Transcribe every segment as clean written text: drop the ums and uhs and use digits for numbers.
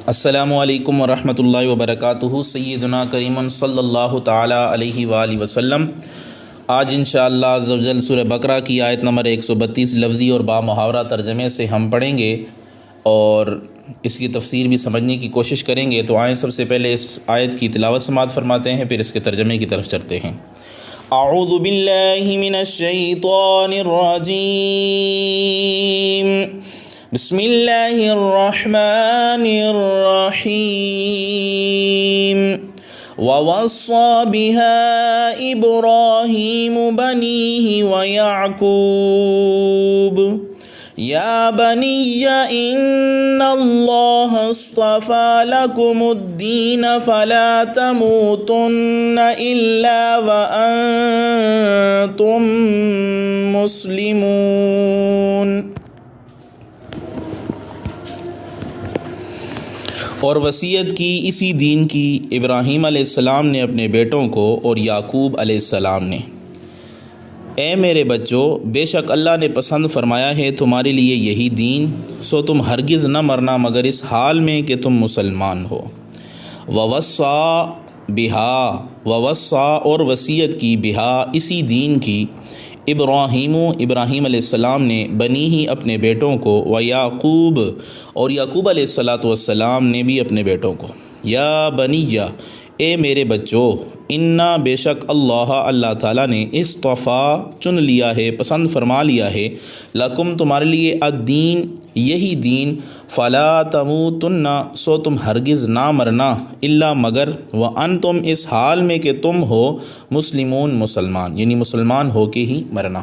السلام علیکم ورحمۃ اللہ وبرکاتہ۔ سیدنا کریم صلی اللہ تعالی علیہ وآلہ وسلم۔ آج انشاءاللہ عز و جل سورہ بقرہ کی آیت نمبر 132 لفظی اور با محاورہ ترجمے سے ہم پڑھیں گے اور اس کی تفسیر بھی سمجھنے کی کوشش کریں گے۔ تو آئیں سب سے پہلے اس آیت کی تلاوت سماعت فرماتے ہیں، پھر اس کے ترجمے کی طرف چلتے ہیں۔ اعوذ باللہ من الشیطان الرجیم، بسم اللہ الرحمن الرحیم۔ وَوَصَّى بِهَا إِبْرَاهِيمُ بَنِيهِ وَيَعْقُوبُ يَا بَنِيَّ إِنَّ اللَّهَ اصْطَفَى لَكُمُ الدِّينَ فَلَا تَمُوتُنَّ إِلَّا وَأَنْتُمْ مُسْلِمُونَ۔ اور وصیت کی اسی دین کی ابراہیم علیہ السلام نے اپنے بیٹوں کو اور یعقوب علیہ السلام نے۔ اے میرے بچوں، بے شک اللہ نے پسند فرمایا ہے تمہارے لیے یہی دین، سو تم ہرگز نہ مرنا مگر اس حال میں کہ تم مسلمان ہو۔ ووصّا بہا، ووصّا اور وصیت کی، بہا اسی دین کی، ابراہیم علیہ السلام نے، بنی ہی اپنے بیٹوں کو، و یعقوب اور یعقوب علیہ السلام نے بھی اپنے بیٹوں کو۔ یا بنیہ، اے میرے بچوں، انا بے شک اللہ تعالیٰ نے اصطفیٰ چن لیا ہے، پسند فرما لیا ہے، لکم تمہارے لیے، الدین یہی دین، فلا تموتن سو تم ہرگز نہ مرنا، الا مگر، وانتم اس حال میں کہ تم ہو، مسلمون مسلمان، یعنی مسلمان ہو کے ہی مرنا۔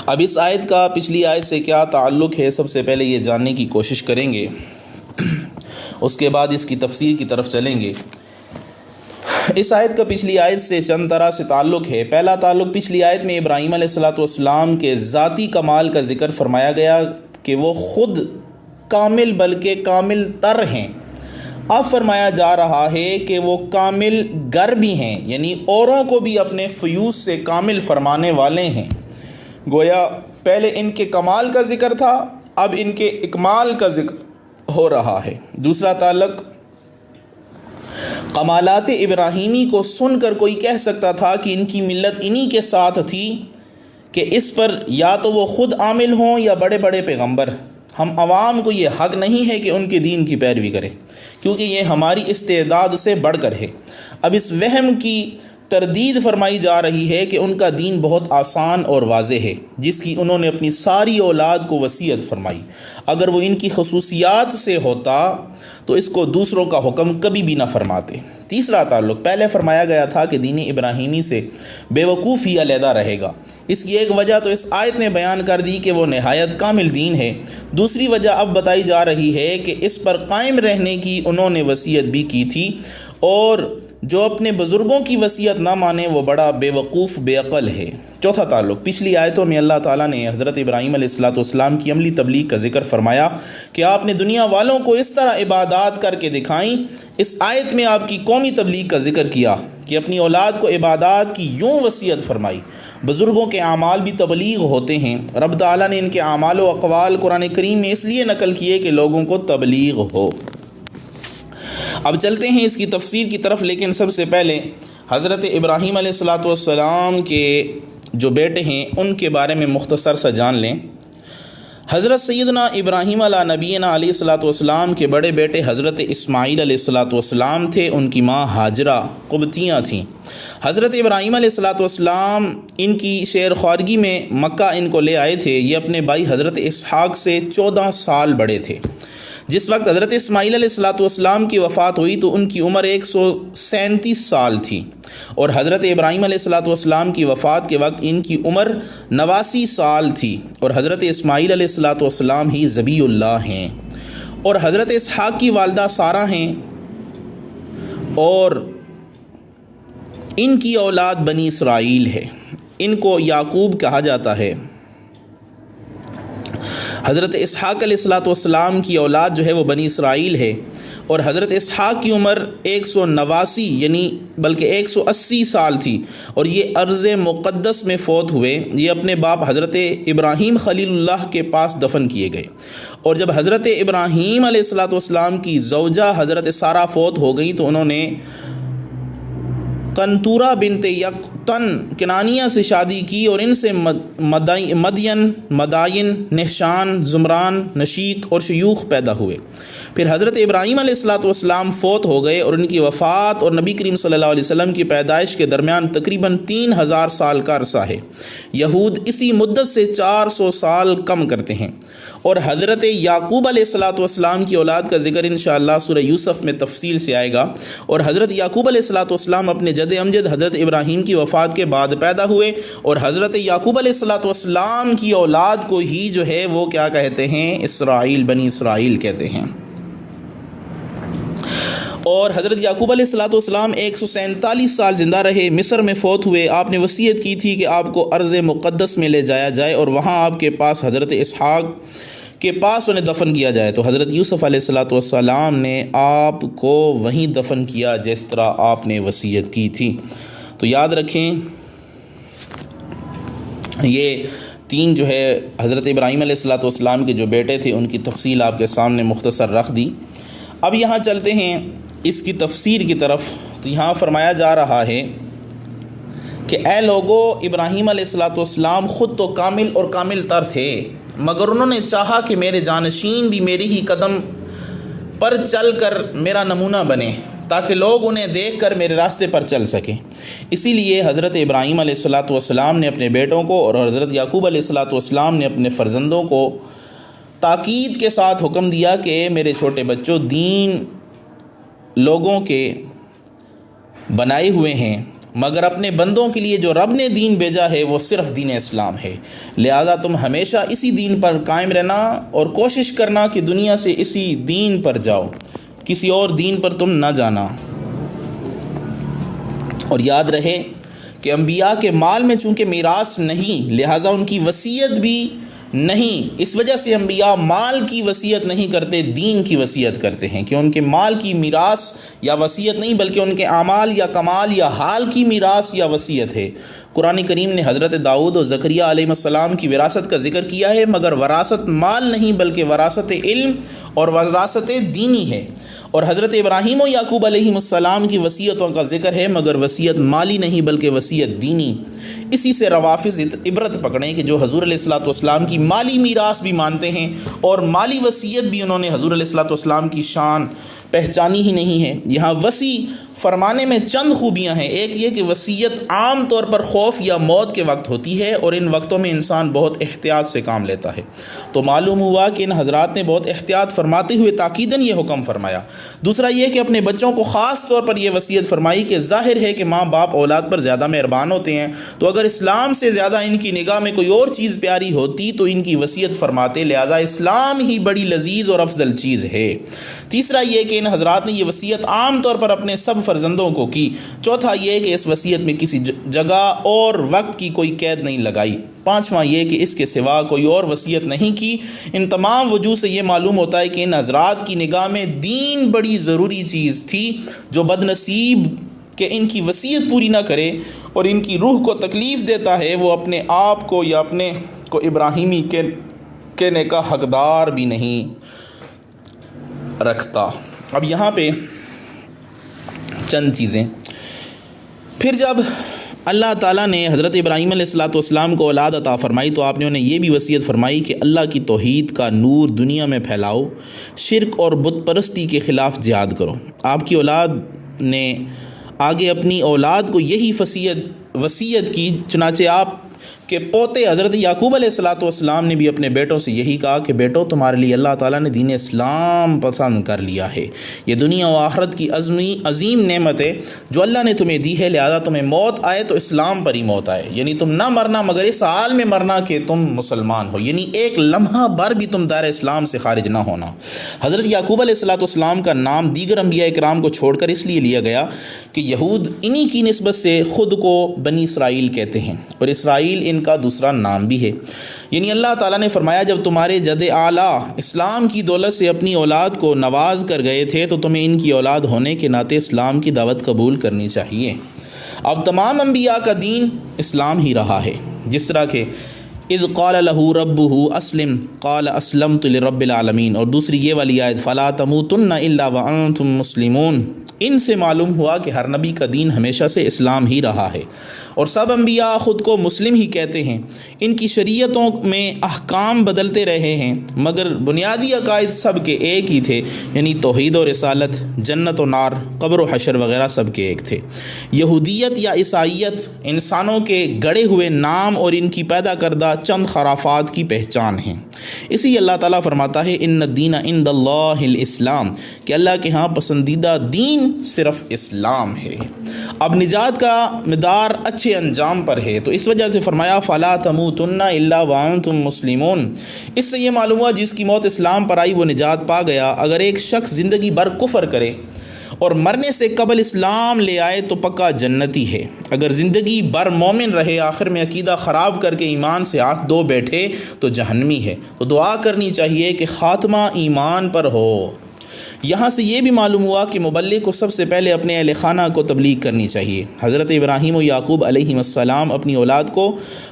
اب اس آیت کا پچھلی آیت سے کیا تعلق ہے، سب سے پہلے یہ جاننے کی کوشش کریں گے، اس کے بعد اس کی تفسیر کی طرف چلیں گے۔ اس آیت کا پچھلی آیت سے چند طرح سے تعلق ہے۔ پہلا تعلق، پچھلی آیت میں ابراہیم علیہ السلام کے ذاتی کمال کا ذکر فرمایا گیا کہ وہ خود کامل بلکہ کامل تر ہیں۔ اب فرمایا جا رہا ہے کہ وہ کامل گر بھی ہیں، یعنی اوروں کو بھی اپنے فیوز سے کامل فرمانے والے ہیں۔ گویا پہلے ان کے کمال کا ذکر تھا، اب ان کے اکمال کا ذکر ہو رہا ہے۔ دوسرا تعلق، کمالات ابراہیمی کو سن کر کوئی کہہ سکتا تھا کہ ان کی ملت انہی کے ساتھ تھی کہ اس پر یا تو وہ خود عامل ہوں یا بڑے بڑے پیغمبر۔ ہم عوام کو یہ حق نہیں ہے کہ ان کے دین کی پیروی کریں، کیونکہ یہ ہماری استعداد سے بڑھ کر ہے۔ اب اس وہم کی تردید فرمائی جا رہی ہے کہ ان کا دین بہت آسان اور واضح ہے، جس کی انہوں نے اپنی ساری اولاد کو وصیت فرمائی۔ اگر وہ ان کی خصوصیات سے ہوتا تو اس کو دوسروں کا حکم کبھی بھی نہ فرماتے۔ تیسرا تعلق، پہلے فرمایا گیا تھا کہ دین ابراہیمی سے بے وقوفی علیحدہ رہے گا۔ اس کی ایک وجہ تو اس آیت نے بیان کر دی کہ وہ نہایت کامل دین ہے۔ دوسری وجہ اب بتائی جا رہی ہے کہ اس پر قائم رہنے کی انہوں نے وصیت بھی کی تھی، اور جو اپنے بزرگوں کی وصیت نہ مانے وہ بڑا بے وقوف بے عقل ہے۔ چوتھا تعلق، پچھلی آیتوں میں اللہ تعالیٰ نے حضرت ابراہیم علیہ السلام کی عملی تبلیغ کا ذکر فرمایا کہ آپ نے دنیا والوں کو اس طرح عبادات کر کے دکھائیں۔ اس آیت میں آپ کی قومی تبلیغ کا ذکر کیا کہ اپنی اولاد کو عبادات کی یوں وصیت فرمائی۔ بزرگوں کے اعمال بھی تبلیغ ہوتے ہیں۔ رب تعالیٰ نے ان کے اعمال و اقوال قرآن کریم میں اس لیے نقل کیے کہ لوگوں کو تبلیغ ہو۔ اب چلتے ہیں اس کی تفسیر کی طرف، لیکن سب سے پہلے حضرت ابراہیم علیہ السلام کے جو بیٹے ہیں ان کے بارے میں مختصر سا جان لیں۔ حضرت سیدنا ابراہیم علیہ نبینا علیہ السلام کے بڑے بیٹے حضرت اسماعیل علیہ السلام تھے، ان کی ماں ہاجرہ قبطیاں تھیں۔ حضرت ابراہیم علیہ السلام ان کی شیر خوارگی میں مکہ ان کو لے آئے تھے۔ یہ اپنے بھائی حضرت اسحاق سے 14 سال بڑے تھے۔ جس وقت حضرت اسماعیل علیہ السلام کی وفات ہوئی تو ان کی عمر 137 سال تھی، اور حضرت ابراہیم علیہ السلام کی وفات کے وقت ان کی عمر 89 سال تھی، اور حضرت اسماعیل علیہ السلام ہی ذبیح اللہ ہیں، اور حضرت اسحاق کی والدہ سارہ ہیں، اور ان کی اولاد بنی اسرائیل ہے۔ ان کو یعقوب کہا جاتا ہے۔ حضرت اسحاق علیہ الصلوۃ والسلام کی اولاد جو ہے وہ بنی اسرائیل ہے، اور حضرت اسحاق کی عمر 189 یعنی بلکہ 180 سال تھی، اور یہ ارض مقدس میں فوت ہوئے۔ یہ اپنے باپ حضرت ابراہیم خلیل اللہ کے پاس دفن کیے گئے، اور جب حضرت ابراہیم علیہ الصلوۃ والسلام کی زوجہ حضرت سارہ فوت ہو گئی تو انہوں نے قنطورہ بنت یقطن کنانیہ سے شادی کی، اور ان سے مدائن، نحشان، زمران، نشیق اور شیوخ پیدا ہوئے۔ پھر حضرت ابراہیم علیہ الصلوۃ والسلام فوت ہو گئے، اور ان کی وفات اور نبی کریم صلی اللہ علیہ وسلم کی پیدائش کے درمیان تقریباً 3000 سال کا عرصہ ہے۔ یہود اسی مدت سے 400 سال کم کرتے ہیں۔ اور حضرت یعقوب علیہ الصلوۃ والسلام کی اولاد کا ذکر انشاءاللہ سورہ یوسف میں تفصیل سے آئے گا، اور حضرت یعقوب علیہ الصلوۃ والسلام اپنے جد امجد حضرت ابراہیم کی وفات کے بعد پیدا ہوئے، اور حضرت یعقوب علیہ الصلوۃ والسلام کی اولاد کو ہی جو ہے وہ کیا کہتے ہیں؟ اسرائیل، بنی اسرائیل کہتے ہیں۔ اور حضرت یعقوب علیہ الصلوۃ والسلام 147 سال زندہ رہے، مصر میں فوت ہوئے۔ آپ نے وصیت کی تھی کہ آپ کو ارض مقدس میں لے جایا جائے، اور وہاں آپ کے پاس حضرت اسحاق کے پاس انہیں دفن کیا جائے، تو حضرت یوسف علیہ الصلوۃ والسلام نے آپ کو وہیں دفن کیا جس طرح آپ نے وصیت کی تھی۔ تو یاد رکھیں یہ 3 جو ہے حضرت ابراہیم علیہ الصلوۃ والسلام کے جو بیٹے تھے ان کی تفصیل آپ کے سامنے مختصر رکھ دی۔ اب یہاں چلتے ہیں اس کی تفسیر کی طرف۔ تو یہاں فرمایا جا رہا ہے کہ اے لوگو، ابراہیم علیہ الصلوۃ والسلام خود تو کامل اور کامل تر تھے، مگر انہوں نے چاہا کہ میرے جانشین بھی میری ہی قدم پر چل کر میرا نمونہ بنے، تاکہ لوگ انہیں دیکھ کر میرے راستے پر چل سکیں۔ اسی لیے حضرت ابراہیم علیہ الصلوۃ والسلام نے اپنے بیٹوں کو، اور حضرت یعقوب علیہ الصلوۃ والسلام نے اپنے فرزندوں کو تاکید کے ساتھ حکم دیا کہ میرے چھوٹے بچوں، دین لوگوں کے بنائے ہوئے ہیں، مگر اپنے بندوں کے لیے جو رب نے دین بھیجا ہے وہ صرف دین اسلام ہے، لہذا تم ہمیشہ اسی دین پر قائم رہنا اور کوشش کرنا کہ دنیا سے اسی دین پر جاؤ، کسی اور دین پر تم نہ جانا۔ اور یاد رہے کہ انبیاء کے مال میں چونکہ میراث نہیں، لہٰذا ان کی وصیت بھی نہیں، اس وجہ سے انبیاء مال کی وصیت نہیں کرتے، دین کی وصیت کرتے ہیں، کہ ان کے مال کی میراث یا وصیت نہیں بلکہ ان کے اعمال یا کمال یا حال کی میراث یا وصیت ہے۔ قرآن کریم نے حضرت داؤد اور زکریا علیہ السلام کی وراثت کا ذکر کیا ہے، مگر وراثت مال نہیں بلکہ وراثت علم اور وراثت دینی ہے۔ اور حضرت ابراہیم و یعقوب علیہ السلام کی وصیتوں کا ذکر ہے، مگر وصیت مالی نہیں بلکہ وصیت دینی۔ اسی سے روافض عبرت پکڑیں کہ جو حضور علیہ الصلوۃ والسلام کی مالی میراث بھی مانتے ہیں اور مالی وصیت بھی انہوں نے حضور علیہ الصلوۃ والسلام کی شان پہچانی ہی نہیں ہے۔ یہاں وصی فرمانے میں چند خوبیاں ہیں۔ ایک یہ کہ وصیت عام طور پر خوف یا موت کے وقت ہوتی ہے، اور ان وقتوں میں انسان بہت احتیاط سے کام لیتا ہے، تو معلوم ہوا کہ ان حضرات نے بہت احتیاط فرماتے ہوئے تاکیداً یہ حکم فرمایا۔ دوسرا یہ کہ اپنے بچوں کو خاص طور پر یہ وصیت فرمائی کہ ظاہر ہے کہ ماں باپ اولاد پر زیادہ مہربان ہوتے ہیں، تو اگر اسلام سے زیادہ ان کی نگاہ میں کوئی اور چیز پیاری ہوتی تو ان کی وصیت فرماتے، لہذا اسلام ہی بڑی لذیذ اور افضل چیز ہے۔ تیسرا یہ کہ ان حضرات نے یہ وصیت عام طور پر اپنے سب فرزندوں کو کی۔ چوتھا یہ کہ اس وصیت میں کسی جگہ اور وقت کی کوئی قید نہیں لگائی۔ پانچواں یہ کہ اس کے سوا کوئی اور وصیت نہیں کی۔ ان تمام وجوہ سے یہ معلوم ہوتا ہے کہ ان حضرات کی نگاہ میں دین بڑی ضروری چیز تھی۔ جو بد نصیب کہ ان کی وصیت پوری نہ کرے اور ان کی روح کو تکلیف دیتا ہے، وہ اپنے آپ کو یا اپنے کو ابراہیمی کہنے کا حقدار بھی نہیں رکھتا۔ اب یہاں پہ چند چیزیں، پھر جب اللہ تعالیٰ نے حضرت ابراہیم علیہ الصلوۃ والسلام کو اولاد عطا فرمائی تو آپ نے انہیں یہ بھی وصیت فرمائی کہ اللہ کی توحید کا نور دنیا میں پھیلاؤ، شرک اور بت پرستی کے خلاف جہاد کرو۔ آپ کی اولاد نے آگے اپنی اولاد کو یہی وصیت کی، چنانچہ آپ کہ پوتے حضرت یعقوب علیہ الصلوۃ والسلام نے بھی اپنے بیٹوں سے یہی کہا کہ بیٹو، تمہارے لیے اللہ تعالیٰ نے دین اسلام پسند کر لیا ہے۔ یہ دنیا و آخرت کی عظیم نعمت ہے جو اللہ نے تمہیں دی ہے، لہذا تمہیں موت آئے تو اسلام پر ہی موت آئے، یعنی تم نہ مرنا مگر اس حال میں مرنا کہ تم مسلمان ہو، یعنی ایک لمحہ بھر بھی تم دائرہ اسلام سے خارج نہ ہونا۔ حضرت یعقوب علیہ الصلوۃ والسلام کا نام دیگر انبیاء کرام کو چھوڑ کر اس لیے لیا گیا کہ یہود انہی کی نسبت سے خود کو بنی اسرائیل کہتے ہیں، اور اسرائیل ان ان کا دوسرا نام بھی ہے۔ یعنی اللہ تعالیٰ نے فرمایا جب تمہارے جد اعلیٰ اسلام کی دولت سے اپنی اولاد کو نواز کر گئے تھے تو تمہیں ان کی اولاد ہونے کے ناطے اسلام کی دعوت قبول کرنی چاہیے۔ اب تمام انبیاء کا دین اسلام ہی رہا ہے، جس طرح کہ اذ قال له ربه اسلم قال اسلمت لرب العالمین، اور دوسری یہ والی آیت فلا تموتن الا وانتم مسلمون۔ ان سے معلوم ہوا کہ ہر نبی کا دین ہمیشہ سے اسلام ہی رہا ہے، اور سب انبیاء خود کو مسلم ہی کہتے ہیں۔ ان کی شریعتوں میں احکام بدلتے رہے ہیں مگر بنیادی عقائد سب کے ایک ہی تھے، یعنی توحید و رسالت، جنت و نار، قبر و حشر وغیرہ سب کے ایک تھے۔ یہودیت یا عیسائیت انسانوں کے گڑے ہوئے نام اور ان کی پیدا کردہ چند خرافات کی پہچان ہیں۔ اسی اللہ تعالیٰ فرماتا ہے ان الدین عند اللہ الاسلام، کہ اللہ کے ہاں پسندیدہ دین صرف اسلام ہے۔ اب نجات کا مدار اچھے انجام پر ہے، تو اس وجہ سے فرمایا فلا تموتن الا وانتم مسلمون۔ اس سے یہ معلوم ہوا جس کی موت اسلام پر آئی وہ نجات پا گیا۔ اگر ایک شخص زندگی بھر کفر کرے اور مرنے سے قبل اسلام لے آئے تو پکا جنتی ہے، اگر زندگی بھر مومن رہے آخر میں عقیدہ خراب کر کے ایمان سے ہاتھ دھو بیٹھے تو جہنمی ہے۔ تو دعا کرنی چاہیے کہ خاتمہ ایمان پر ہو۔ یہاں سے یہ بھی معلوم ہوا کہ مبلغ کو سب سے پہلے اپنے اہل خانہ کو تبلیغ کرنی چاہیے۔ حضرت ابراہیم و یعقوب علیہ السلام اپنی اولاد کو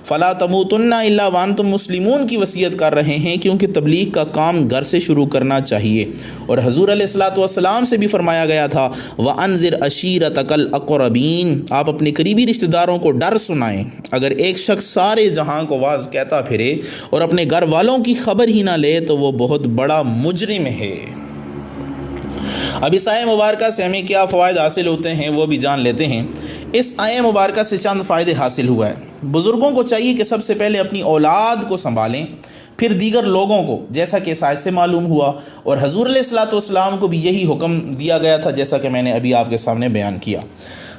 فلا تموتن الا وانتم مسلمون کی وصیت کر رہے ہیں، کیونکہ تبلیغ کا کام گھر سے شروع کرنا چاہیے۔ اور حضور علیہ الصلوۃ والسلام سے بھی فرمایا گیا تھا وانذر عشیرتک الاقربین، آپ اپنے قریبی رشتہ داروں کو ڈر سنائیں۔ اگر ایک شخص سارے جہاں کو واز کہتا پھرے اور اپنے گھر والوں کی خبر ہی نہ لے تو وہ بہت بڑا مجرم ہے۔ اب اس آیہ مبارکہ سے ہمیں کیا فوائد حاصل ہوتے ہیں وہ بھی جان لیتے ہیں۔ اس آیہ مبارکہ سے چند فائدے حاصل ہوا ہے۔ بزرگوں کو چاہیے کہ سب سے پہلے اپنی اولاد کو سنبھالیں، پھر دیگر لوگوں کو، جیسا کہ اس آیت سے معلوم ہوا، اور حضور علیہ الصلوۃ والسلام کو بھی یہی حکم دیا گیا تھا جیسا کہ میں نے ابھی آپ کے سامنے بیان کیا۔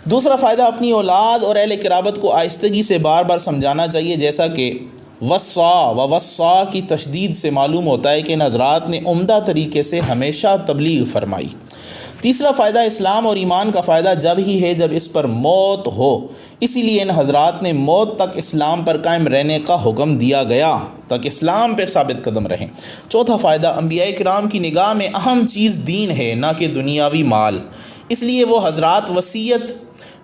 دوسرا فائدہ اپنی اولاد اور اہل قرابت کو آہستگی سے بار بار سمجھانا چاہیے، جیسا کہ وصا کی تشدید سے معلوم ہوتا ہے کہ ان حضرات نے عمدہ طریقے سے ہمیشہ تبلیغ فرمائی۔ تیسرا فائدہ اسلام اور ایمان کا فائدہ جب ہی ہے جب اس پر موت ہو، اسی لیے ان حضرات نے موت تک اسلام پر قائم رہنے کا حکم دیا گیا تاکہ اسلام پر ثابت قدم رہیں۔ چوتھا فائدہ انبیاء کرام کی نگاہ میں اہم چیز دین ہے نہ کہ دنیاوی مال، اس لیے وہ حضرات وصیت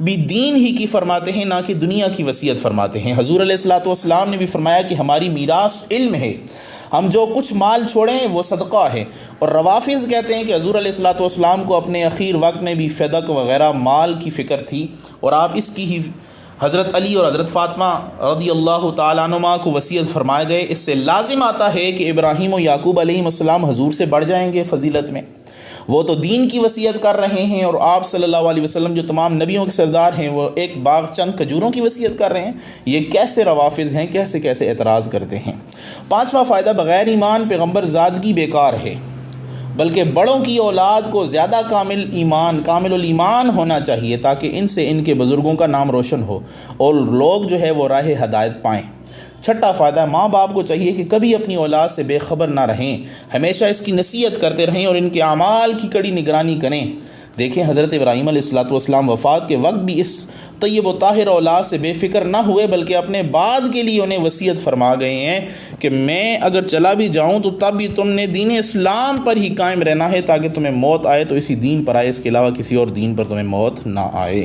بھی دین ہی کی فرماتے ہیں نہ کہ دنیا کی وصیت فرماتے ہیں۔ حضور علیہ الصلوۃ والسلام نے بھی فرمایا کہ ہماری میراث علم ہے، ہم جو کچھ مال چھوڑیں وہ صدقہ ہے۔ اور روافظ کہتے ہیں کہ حضور علیہ الصلوۃ والسلام کو اپنے اخیر وقت میں بھی فدق وغیرہ مال کی فکر تھی، اور آپ اس کی ہی حضرت علی اور حضرت فاطمہ رضی اللہ تعالیٰ عنہما کو وصیت فرمائے گئے۔ اس سے لازم آتا ہے کہ ابراہیم و یعقوب علیہ السلام حضور سے بڑھ جائیں گے فضیلت میں، وہ تو دین کی وصیت کر رہے ہیں، اور آپ صلی اللہ علیہ وسلم جو تمام نبیوں کے سردار ہیں وہ ایک باغ چند کھجوروں کی وصیت کر رہے ہیں۔ یہ کیسے روافظ ہیں، کیسے اعتراض کرتے ہیں۔ پانچواں فائدہ بغیر ایمان پیغمبر زادگی بیکار ہے، بلکہ بڑوں کی اولاد کو زیادہ کامل الایمان ہونا چاہیے تاکہ ان سے ان کے بزرگوں کا نام روشن ہو اور لوگ جو ہے وہ راہ ہدایت پائیں۔ چھٹا فائدہ ماں باپ کو چاہیے کہ کبھی اپنی اولاد سے بے خبر نہ رہیں، ہمیشہ اس کی نصیحت کرتے رہیں اور ان کے اعمال کی کڑی نگرانی کریں۔ دیکھیں حضرت ابراہیم علیہ الصلوۃ والسلام وفات کے وقت بھی اس طیب و طاہر اولاد سے بے فکر نہ ہوئے، بلکہ اپنے بعد کے لیے انہیں وصیت فرما گئے ہیں کہ میں اگر چلا بھی جاؤں تو تب بھی تم نے دین اسلام پر ہی قائم رہنا ہے تاکہ تمہیں موت آئے تو اسی دین پر آئے، اس کے علاوہ کسی اور دین پر تمہیں موت نہ آئے۔